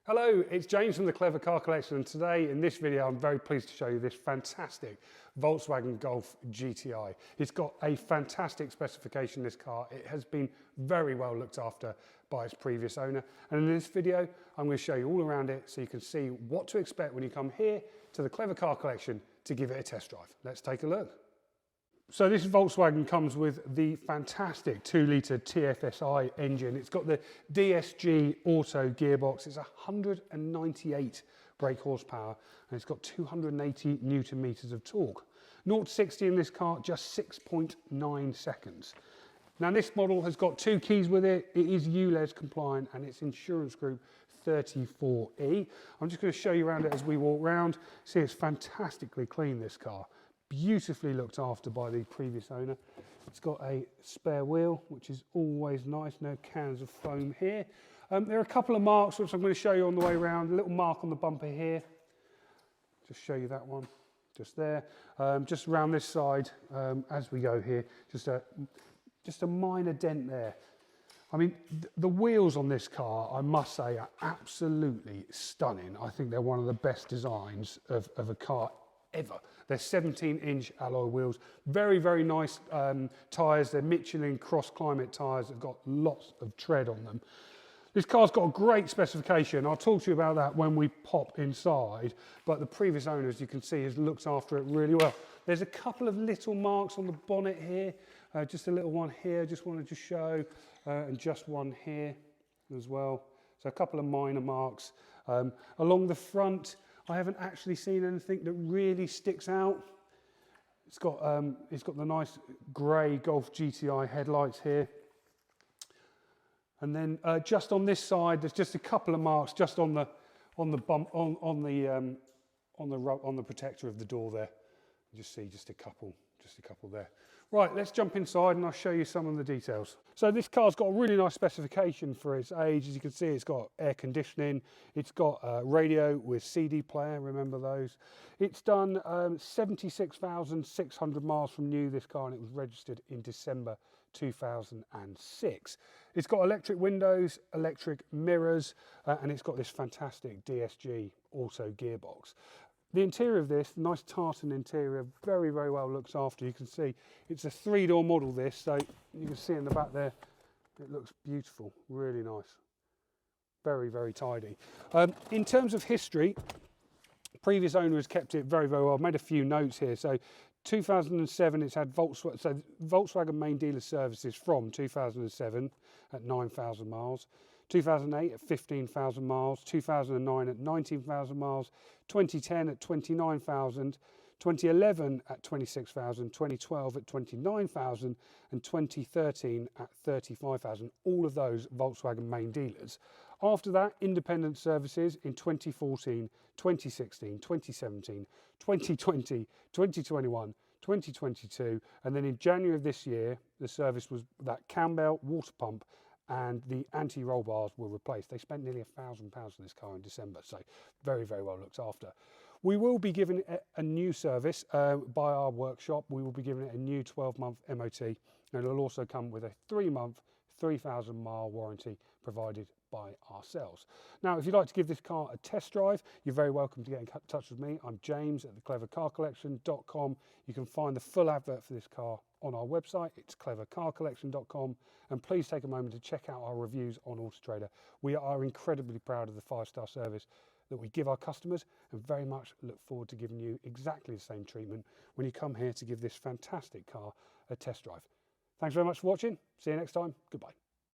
Hello, it's James from the Clever Car Collection, and today in this video I'm very pleased to show you this fantastic Volkswagen Golf GTI. It's got a fantastic specification, this car. It has been very well looked after by its previous owner, and in this video I'm going to show you all around it so you can see what to expect when you come here to the Clever Car Collection to give it a test drive. Let's take a look. So this Volkswagen comes with the fantastic 2-litre TFSI engine. It's got the DSG auto gearbox. It's 198 brake horsepower and it's got 280 newton meters of torque. 0 to 60 in this car, just 6.9 seconds. Now this model has got 2 keys with it. It is ULEZ compliant and it's insurance group 34E. I'm just going to show you around it as we walk around. See, it's fantastically clean, this car. Beautifully looked after by the previous owner. It's got a spare wheel, which is always nice. No cans of foam here. There are a couple of marks which I'm going to show you on the way around. A little mark on the bumper here. Just show you that one, just there. Just around this side as we go here. Just a minor dent there. I mean, the wheels on this car, I must say, are absolutely stunning. I think they're one of the best designs of a car ever. They're 17-inch alloy wheels, very, very nice tyres. They're Michelin cross-climate tyres. They've got lots of tread on them. This car's got a great specification. I'll talk to you about that when we pop inside, but the previous owner, as you can see, has looked after it really well. There's a couple of little marks on the bonnet here, just a little one here, just wanted to show, and just one here as well. So a couple of minor marks. Along the front, I haven't actually seen anything that really sticks out. It's got the nice grey Golf GTI headlights here. And then just on this side, there's just a couple of marks just on the protector of the door there. You just see just a couple there. Right, let's jump inside and I'll show you some of the details. So this car's got a really nice specification for its age. As you can see, it's got air conditioning. It's got a radio with CD player, remember those. It's done 76,600 miles from new, this car, and it was registered in December 2006. It's got electric windows, electric mirrors, and it's got this fantastic DSG auto gearbox. The interior of this, nice tartan interior, very, very well looked after. You can see it's a 3-door model, this, so you can see in the back there, it looks beautiful, really nice. Very, very tidy. In terms of history, previous owner has kept it very, very well. I've made a few notes here. So 2007, it's had Volkswagen main dealer services from 2007 at 9,000 miles. 2008 at 15,000 miles, 2009 at 19,000 miles, 2010 at 29,000, 2011 at 26,000, 2012 at 29,000, and 2013 at 35,000. All of those Volkswagen main dealers. After that, independent services in 2014, 2016, 2017, 2020, 2021, 2022, and then in January of this year, the service was that Cambelt water pump and the anti-roll bars were replaced. They spent nearly £1,000 on this car in December, so very, very well looked after. We will be giving it a new service by our workshop. We will be giving it a new 12-month MOT, and it'll also come with a 3-month, 3,000-mile warranty provided by ourselves. Now, if you'd like to give this car a test drive, you're very welcome to get in touch with me. I'm James at theclevercarcollection.com. You can find the full advert for this car on our website. It's clevercarcollection.com, and please take a moment to check out our reviews on Auto Trader. We are incredibly proud of the 5-star service that we give our customers, and very much look forward to giving you exactly the same treatment when you come here to give this fantastic car a test drive. Thanks very much for watching. See you next time. Goodbye.